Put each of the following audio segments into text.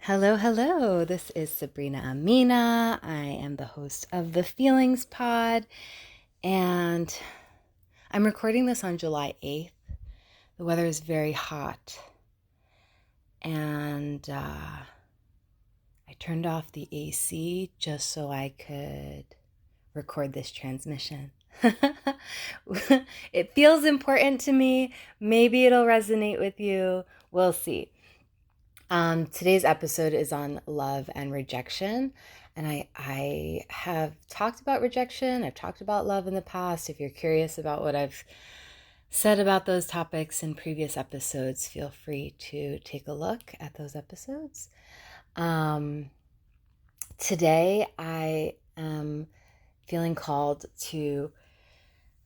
Hello, hello. This is Sabrina Amina. I am the host of the Feelings Pod, and I'm recording this on July 8th. The weather is very hot, and I turned off the AC just so I could record this transmission. It feels important to me. Maybe it'll resonate with you. We'll see. Today's episode is on love and rejection. And I have talked about rejection. I've talked about love in the past. If you're curious about what I've said about those topics in previous episodes, feel free to take a look at those episodes. Today, I am feeling called to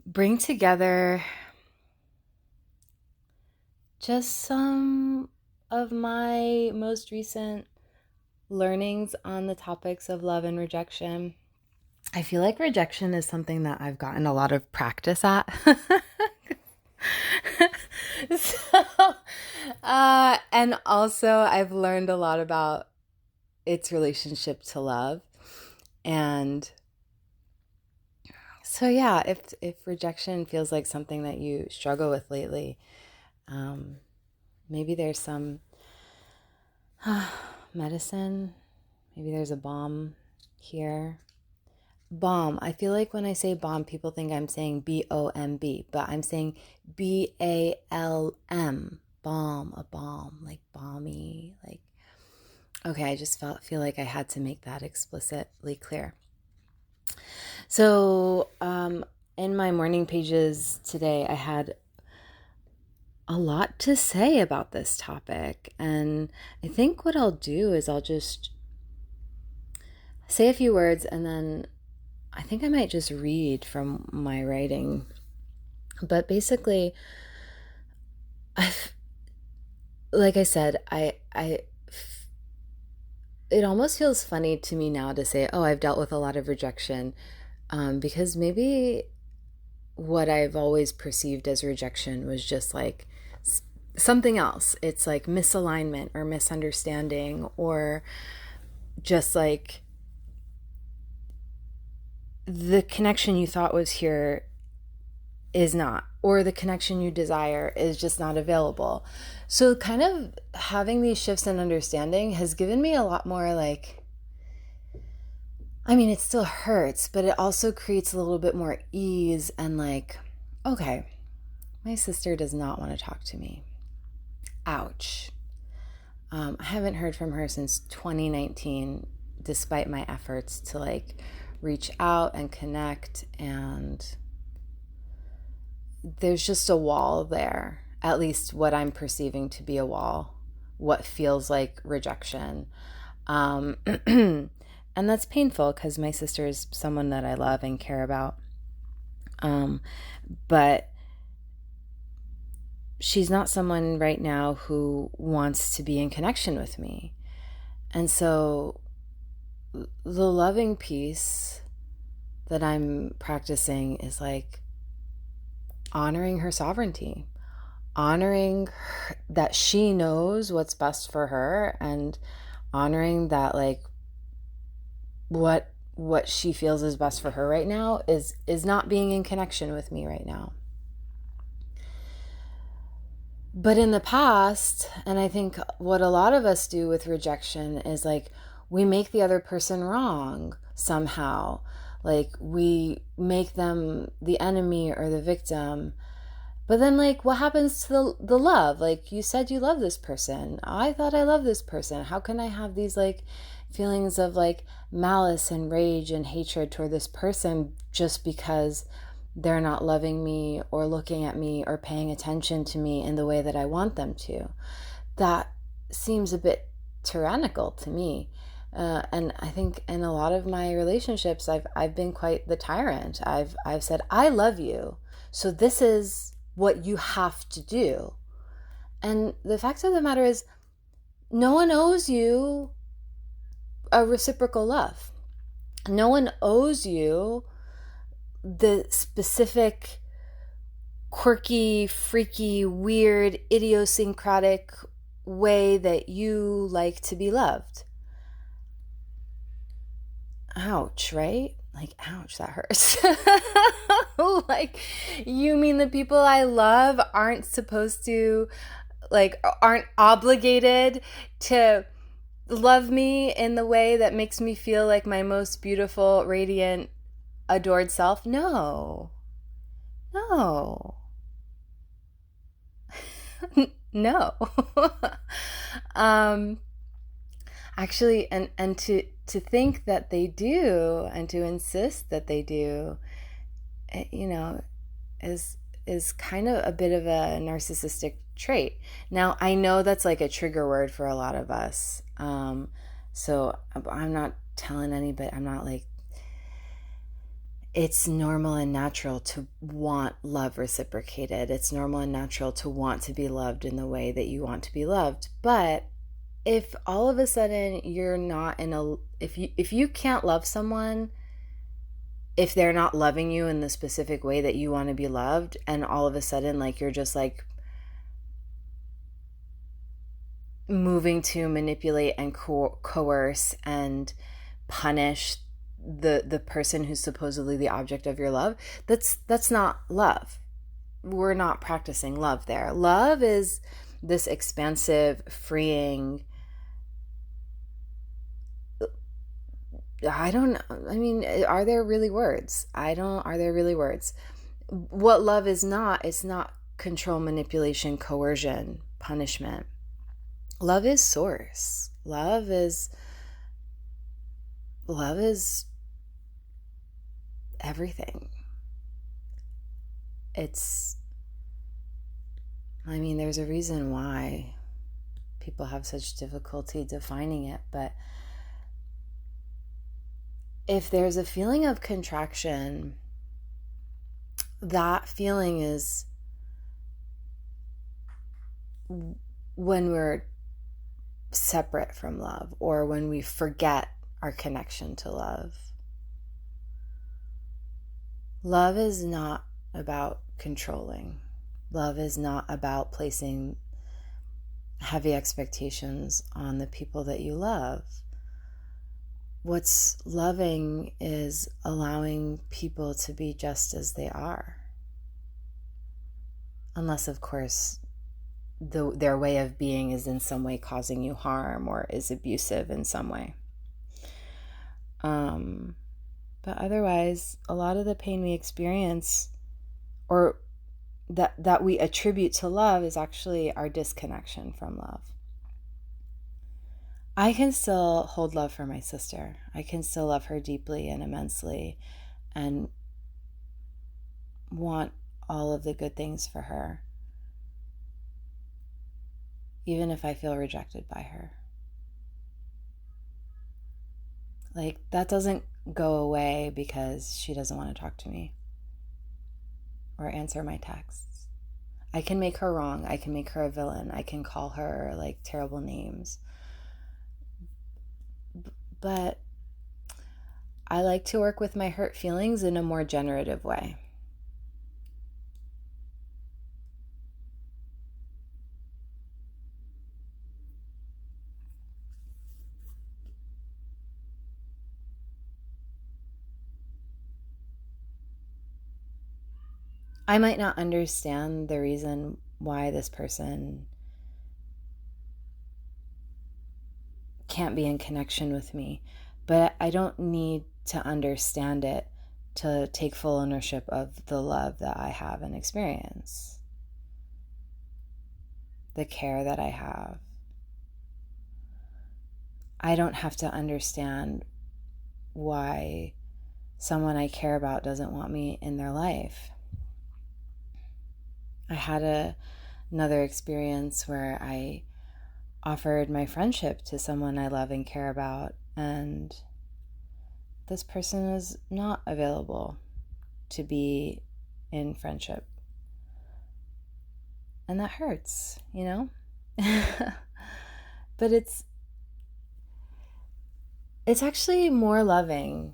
bring together just some of my most recent learnings on the topics of love and rejection. I feel like rejection is something that I've gotten a lot of practice at. And also I've learned a lot about its relationship to love. And so yeah, if rejection feels like something that you struggle with lately, maybe there's some medicine. Maybe there's a balm here. Balm. I feel like when I say balm, people think I'm saying B-O-M-B, but I'm saying B-A-L-M. Balm, a balm, like balmy, like. Okay, I just feel like I had to make that explicitly clear. So, in my morning pages today, I had a lot to say about this topic, and I think what I'll do is I'll just say a few words, and then I think I might just read from my writing. But basically, like I said, it almost feels funny to me now to say, oh, I've dealt with a lot of rejection, because maybe what I've always perceived as rejection was just like something else. It's like misalignment or misunderstanding, or just like the connection you thought was here is not, or the connection you desire is just not available. So kind of having these shifts in understanding has given me a lot more like, I mean, it still hurts, but it also creates a little bit more ease and like, okay, my sister does not want to talk to me. Ouch. I haven't heard from her since 2019, despite my efforts to like reach out and connect, and there's just a wall there, at least what I'm perceiving to be a wall, what feels like rejection. And that's painful because my sister is someone that I love and care about. But she's not someone right now who wants to be in connection with me. And so the loving piece that I'm practicing is like honoring her sovereignty, honoring that she knows what's best for her, and honoring that like what she feels is best for her right now is not being in connection with me right now. But in the past, and I think what a lot of us do with rejection is like we make the other person wrong somehow. Like we make them the enemy or the victim. But then like what happens to the love? Like you said you love this person. I thought I loved this person. How can I have these like feelings of like malice and rage and hatred toward this person just because they're not loving me or looking at me or paying attention to me in the way that I want them to? That seems a bit tyrannical to me. And I think in a lot of my relationships, I've been quite the tyrant. I've said, I love you, so this is what you have to do. And the fact of the matter is, no one owes you a reciprocal love. No one owes you the specific, quirky, freaky, weird, idiosyncratic way that you like to be loved. Ouch, right? Like, ouch, that hurts. Like, you mean the people I love aren't supposed to, like, aren't obligated to love me in the way that makes me feel like my most beautiful, radiant, adored self? No. No. No. um Actually, and to think that they do and to insist that they do, you know, is kind of a bit of a narcissistic trait. Now, I know that's like a trigger word for a lot of us. So I'm not telling anybody, I'm not like, it's normal and natural to want love reciprocated. It's normal and natural to want to be loved in the way that you want to be loved. But if all of a sudden you're not in a, if you can't love someone, if they're not loving you in the specific way that you want to be loved, and all of a sudden like you're just like moving to manipulate and coerce and punish the person who's supposedly the object of your love, that's not love. We're not practicing love there. Love is this expansive, freeing, I don't know. I mean, are there really words? Are there really words? What love is not, it's not control, manipulation, coercion, punishment. Love is source. Love is everything. I mean, there's a reason why people have such difficulty defining it, but if there's a feeling of contraction, that feeling is when we're separate from love, or when we forget our connection to love. Love is not about controlling. Love is not about placing heavy expectations on the people that you love. What's loving is allowing people to be just as they are. Unless, of course, their way of being is in some way causing you harm or is abusive in some way. But otherwise, a lot of the pain we experience, or that we attribute to love, is actually our disconnection from love. I can still hold love for my sister. I can still love her deeply and immensely and want all of the good things for her, even if I feel rejected by her. Like, that doesn't go away because she doesn't want to talk to me or answer my texts. I can make her wrong. I can make her a villain. I can call her like terrible names. But I like to work with my hurt feelings in a more generative way. I might not understand the reason why this person can't be in connection with me, but I don't need to understand it to take full ownership of the love that I have and experience, the care that I have. I don't have to understand why someone I care about doesn't want me in their life. I had another experience where I offered my friendship to someone I love and care about, and this person is not available to be in friendship. And that hurts, you know? But it's actually more loving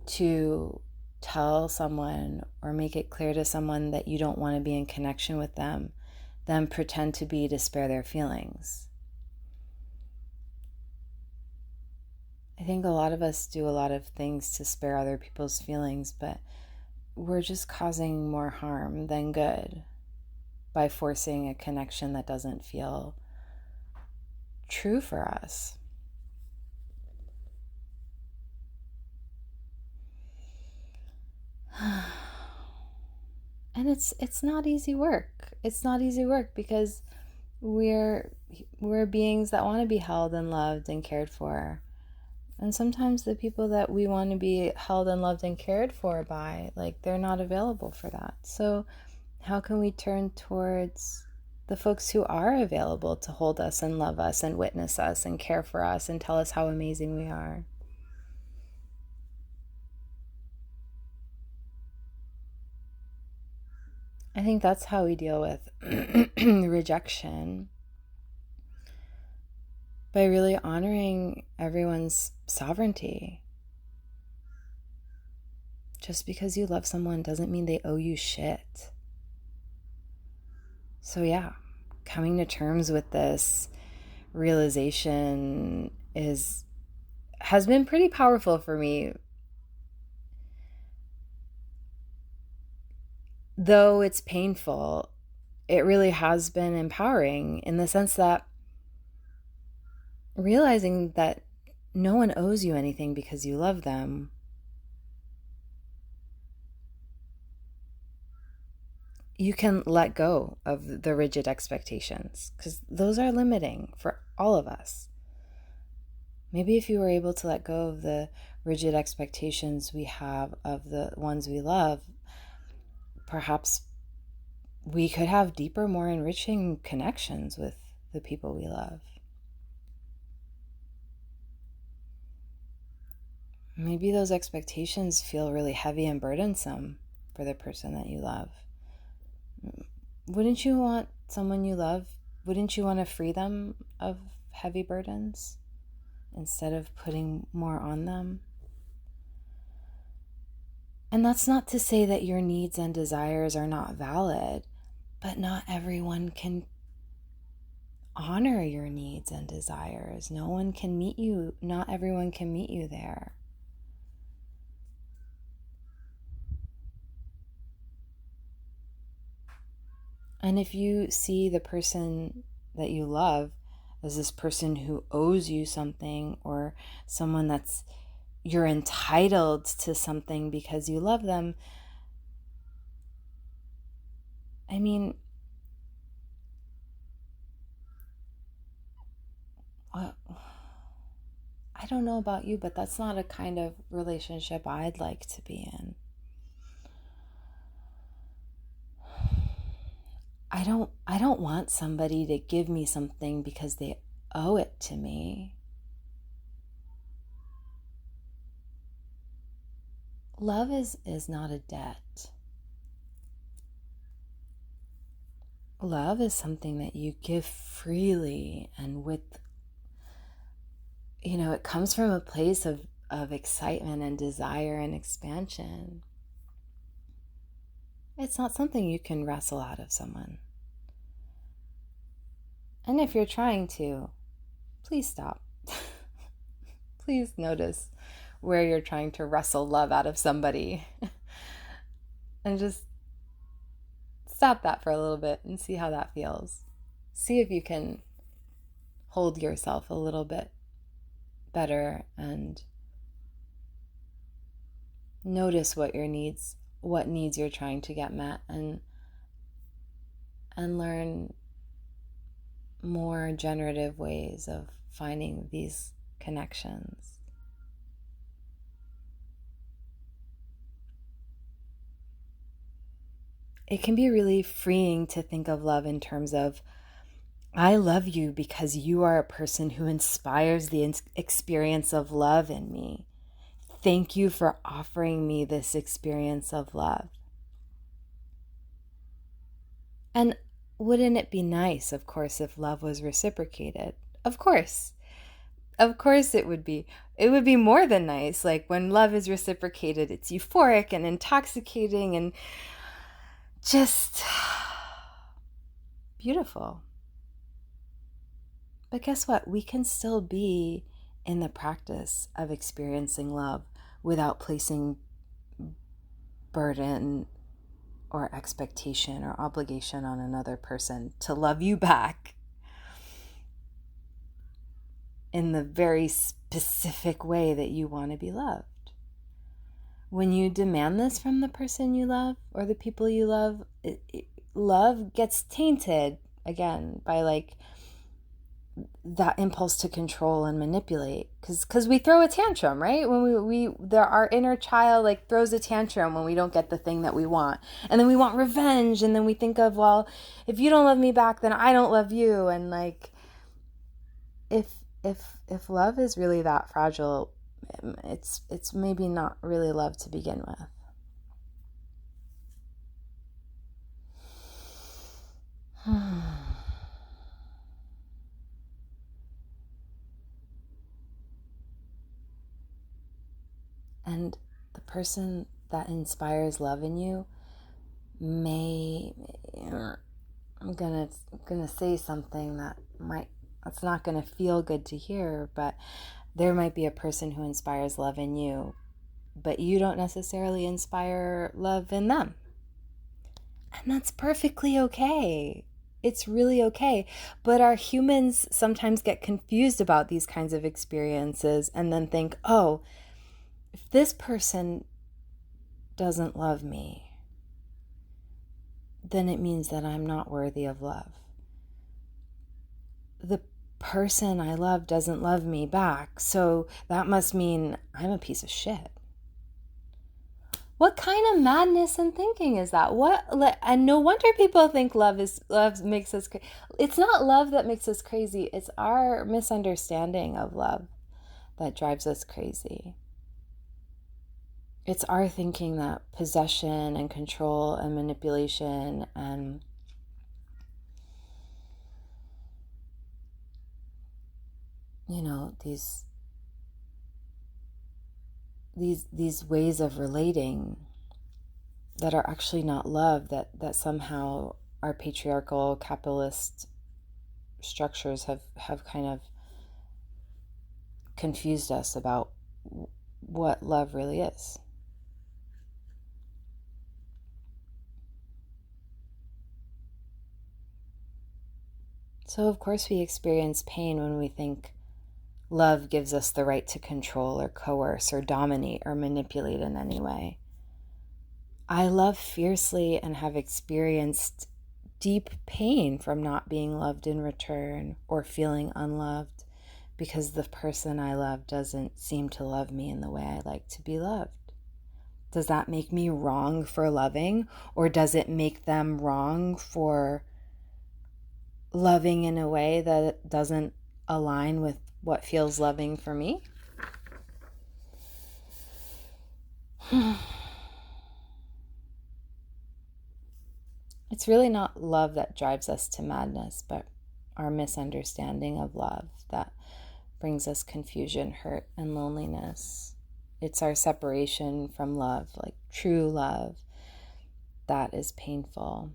to tell someone or make it clear to someone that you don't want to be in connection with them them pretend to be to spare their feelings. I think a lot of us do a lot of things to spare other people's feelings, but we're just causing more harm than good by forcing a connection that doesn't feel true for us. And it's not easy work. It's not easy work because we're beings that want to be held and loved and cared for. And sometimes the people that we want to be held and loved and cared for by, like, they're not available for that. So how can we turn towards the folks who are available to hold us and love us and witness us and care for us and tell us how amazing we are? I think that's how we deal with rejection, by really honoring everyone's sovereignty. Just because you love someone doesn't mean they owe you shit. So yeah, coming to terms with this realization has been pretty powerful for me. Though it's painful, it really has been empowering in the sense that realizing that no one owes you anything because you love them. You can let go of the rigid expectations because those are limiting for all of us. Maybe if you were able to let go of the rigid expectations we have of the ones we love, perhaps we could have deeper, more enriching connections with the people we love. Maybe those expectations feel really heavy and burdensome for the person that you love. Wouldn't you want someone you love, wouldn't you want to free them of heavy burdens instead of putting more on them? And that's not to say that your needs and desires are not valid, but not everyone can honor your needs and desires. No one can meet you, not everyone can meet you there. And if you see the person that you love as this person who owes you something, or someone that's you're entitled to something because you love them, I mean, I don't know about you, but that's not a kind of relationship I'd like to be in. I don't want somebody to give me something because they owe it to me. Love is not a debt. Love is something that you give freely and with, it comes from a place of excitement and desire and expansion. It's not something you can wrestle out of someone. And if you're trying to, please stop. Please notice where you're trying to wrestle love out of somebody. And just stop that for a little bit and see how that feels. See if you can hold yourself a little bit better and notice what needs you're trying to get met, and learn more generative ways of finding these connections. It can be really freeing to think of love in terms of, I love you because you are a person who inspires the experience of love in me. Thank you for offering me this experience of love. And wouldn't it be nice, of course, if love was reciprocated? Of course. Of course it would be. It would be more than nice. Like, when love is reciprocated, it's euphoric and intoxicating and just beautiful. But guess what? We can still be in the practice of experiencing love without placing burden or expectation or obligation on another person to love you back in the very specific way that you want to be loved. When you demand this from the person you love or the people you love, love gets tainted again by like that impulse to control and manipulate, because we throw a tantrum, right? When our inner child like throws a tantrum when we don't get the thing that we want, and then we want revenge, and then we think of, well, if you don't love me back, then I don't love you. And like if love is really that fragile, it's maybe not really love to begin with. And the person that inspires love in you I'm gonna say something that's not gonna feel good to hear, but there might be a person who inspires love in you, but you don't necessarily inspire love in them. And that's perfectly okay. It's really okay. But our humans sometimes get confused about these kinds of experiences and then think, oh, if this person doesn't love me, then it means that I'm not worthy of love. The person I love doesn't love me back, so that must mean I'm a piece of shit. What kind of madness and thinking is that? And no wonder people think love makes us crazy. It's not love that makes us crazy. It's our misunderstanding of love that drives us crazy. It's our thinking that possession and control and manipulation and these ways of relating that are actually not love, that somehow our patriarchal capitalist structures have kind of confused us about what love really is. So of course we experience pain when we think love gives us the right to control or coerce or dominate or manipulate in any way. I love fiercely and have experienced deep pain from not being loved in return or feeling unloved because the person I love doesn't seem to love me in the way I like to be loved. Does that make me wrong for loving, or does it make them wrong for loving in a way that doesn't align with what feels loving for me? It's really not love that drives us to madness, but our misunderstanding of love that brings us confusion, hurt, and loneliness. It's our separation from love, like true love, that is painful.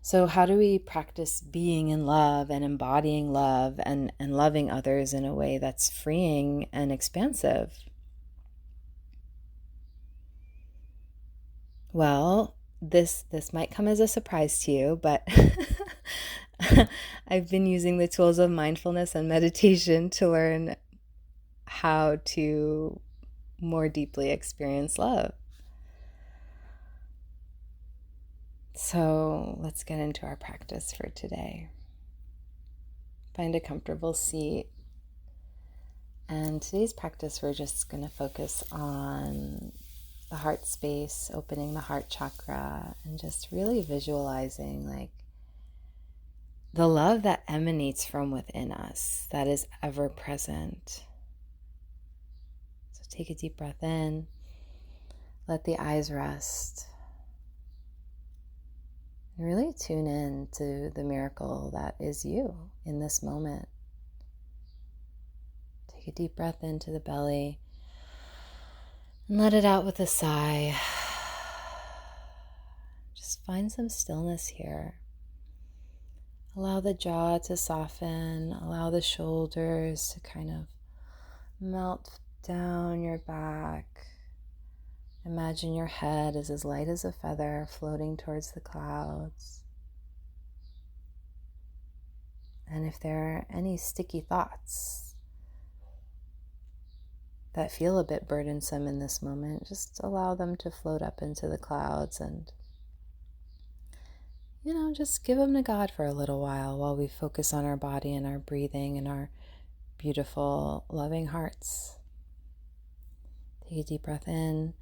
So how do we practice being in love and embodying love and loving others in a way that's freeing and expansive? Well, this might come as a surprise to you, but I've been using the tools of mindfulness and meditation to learn how to more deeply experience love. So let's get into our practice for today. Find a comfortable seat. And today's practice, we're just going to focus on the heart space, opening the heart chakra, and just really visualizing like the love that emanates from within us, that is ever present. So take a deep breath in, let the eyes rest, and really tune in to the miracle that is you in this moment. Take a deep breath into the belly and let it out with a sigh. Just find some stillness here. Allow the jaw to soften, allow the shoulders to kind of melt down your back. Imagine your head is as light as a feather floating towards the clouds. And if there are any sticky thoughts that feel a bit burdensome in this moment, just allow them to float up into the clouds and, just give them to God for a little while we focus on our body and our breathing and our beautiful, loving hearts. Take a deep breath in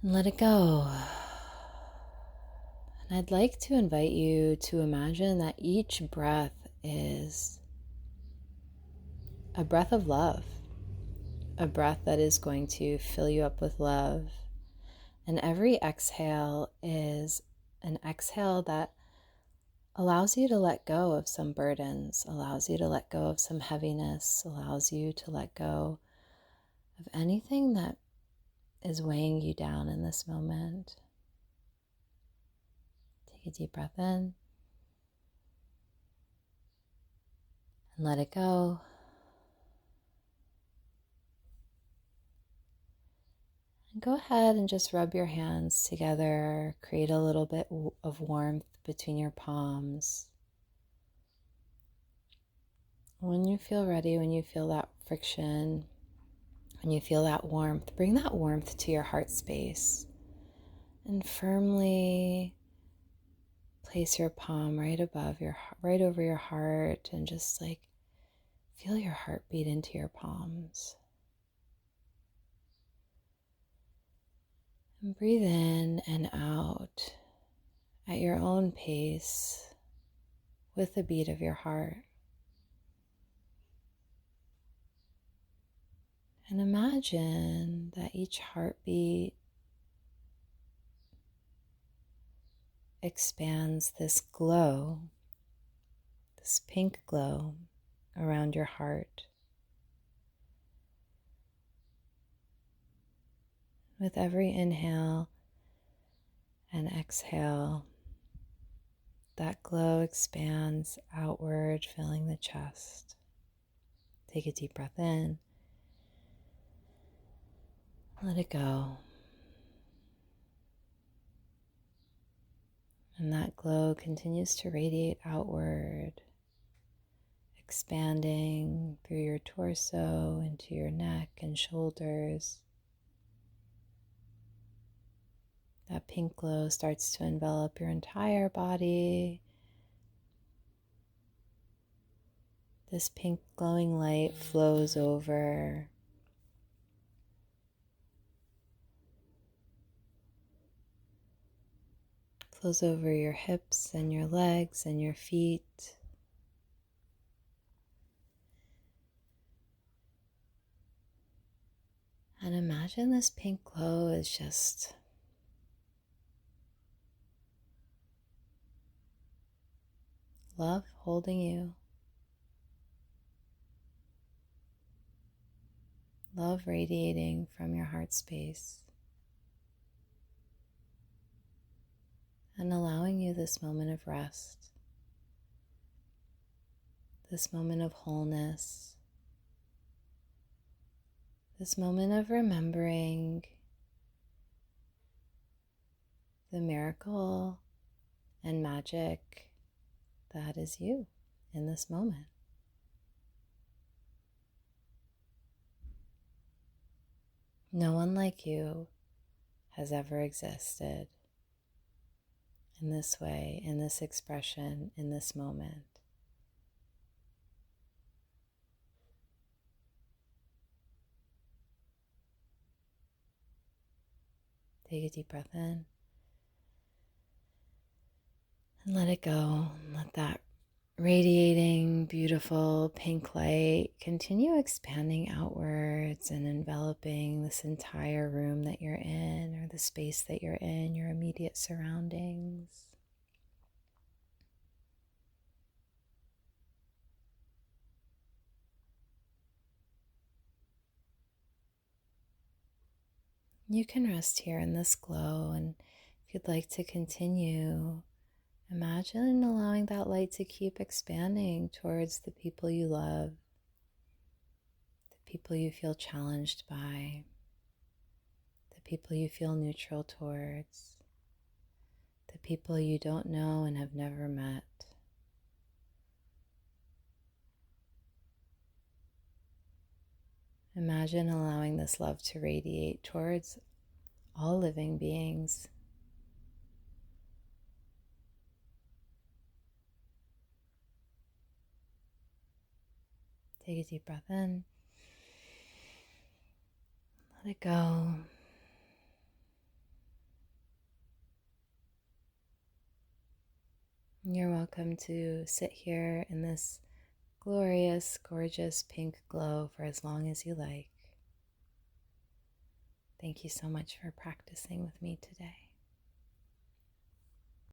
and let it go. And I'd like to invite you to imagine that each breath is a breath of love, a breath that is going to fill you up with love. And every exhale is an exhale that allows you to let go of some burdens, allows you to let go of some heaviness, allows you to let go of anything that is weighing you down in this moment. Take a deep breath in and let it go. And go ahead and just rub your hands together, create a little bit of warmth between your palms. When you feel ready, when you feel that friction, when you feel that warmth, bring that warmth to your heart space and firmly place your palm right over your heart, and just feel your heart beat into your palms. And breathe in and out at your own pace with the beat of your heart. And imagine that each heartbeat expands this glow, this pink glow around your heart. With every inhale and exhale, that glow expands outward, filling the chest. Take a deep breath in. Let it go. And that glow continues to radiate outward, expanding through your torso, into your neck and shoulders. That pink glow starts to envelop your entire body. This pink glowing light flows over your hips and your legs and your feet. And imagine this pink glow is just love holding you. Love radiating from your heart space. And allowing you this moment of rest, this moment of wholeness, this moment of remembering the miracle and magic that is you in this moment. No one like you has ever existed in this way, in this expression, in this moment. Take a deep breath in and let it go. Let that radiating, beautiful pink light continue expanding outwards and enveloping this entire room that you're in, or the space that you're in, your immediate surroundings. You can rest here in this glow, and if you'd like to continue Imagine allowing that light to keep expanding towards the people you love, the people you feel challenged by, the people you feel neutral towards, the people you don't know and have never met. Imagine allowing this love to radiate towards all living beings. Take a deep breath in. Let it go. You're welcome to sit here in this glorious, gorgeous pink glow for as long as you like. Thank you so much for practicing with me today.